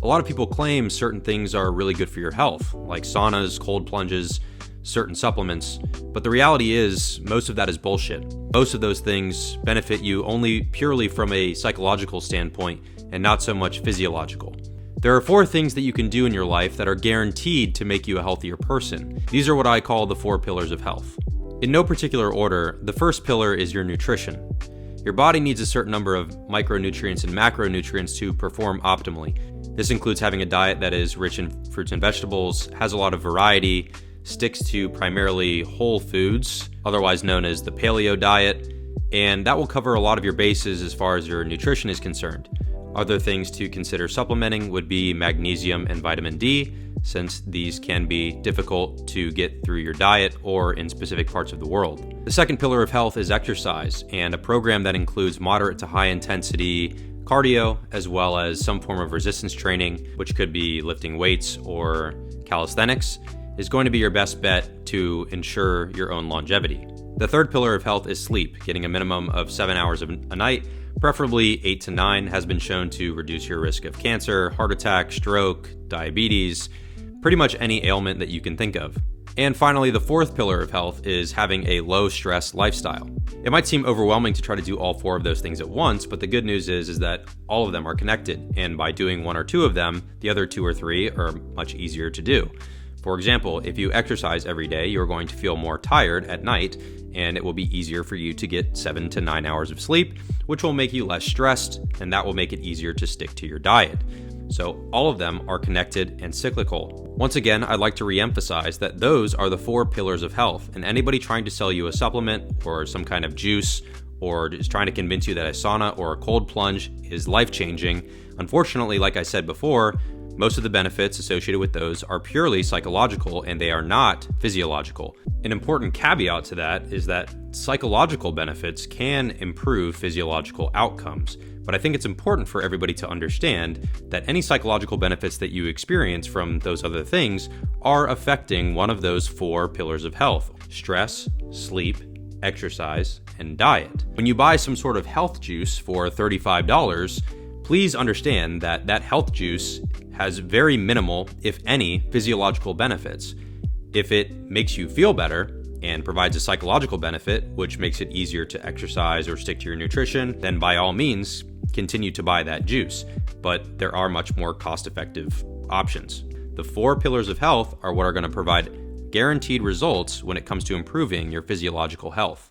A lot of people claim certain things are really good for your health, like saunas, cold plunges, certain supplements, but the reality is most of that is bullshit. Most of those things benefit you only purely from a psychological standpoint and not so much physiological. There are 4 things that you can do in your life that are guaranteed to make you a healthier person. These are what I call the 4 pillars of health. In no particular order, the first pillar is your nutrition. Your body needs a certain number of micronutrients and macronutrients to perform optimally. This includes having a diet that is rich in fruits and vegetables, has a lot of variety, sticks to primarily whole foods, otherwise known as the paleo diet, and that will cover a lot of your bases as far as your nutrition is concerned. Other things to consider supplementing would be magnesium and vitamin D, since these can be difficult to get through your diet or in specific parts of the world. The second pillar of health is exercise, and a program that includes moderate to high intensity cardio, as well as some form of resistance training, which could be lifting weights or calisthenics, is going to be your best bet to ensure your own longevity. The third pillar of health is sleep. Getting a minimum of 7 hours a night, preferably 8 to 9, has been shown to reduce your risk of cancer, heart attack, stroke, diabetes, pretty much any ailment that you can think of. And finally, the fourth pillar of health is having a low-stress lifestyle. It might seem overwhelming to try to do all 4 of those things at once, but the good news is that all of them are connected, and by doing 1 or 2 of them, the other 2 or 3 are much easier to do. For example, if you exercise every day, you're going to feel more tired at night, and it will be easier for you to get 7 to 9 hours of sleep, which will make you less stressed, and that will make it easier to stick to your diet. So all of them are connected and cyclical. Once again, I'd like to reemphasize that those are the 4 pillars of health, and anybody trying to sell you a supplement or some kind of juice or just trying to convince you that a sauna or a cold plunge is life-changing, unfortunately, like I said before, most of the benefits associated with those are purely psychological and they are not physiological. An important caveat to that is that psychological benefits can improve physiological outcomes, but I think it's important for everybody to understand that any psychological benefits that you experience from those other things are affecting one of those 4 pillars of health: stress, sleep, exercise, and diet. When you buy some sort of health juice for $35, please understand that that health juice has very minimal, if any, physiological benefits. If it makes you feel better and provides a psychological benefit, which makes it easier to exercise or stick to your nutrition, then by all means, continue to buy that juice. But there are much more cost-effective options. The 4 pillars of health are what are going to provide guaranteed results when it comes to improving your physiological health.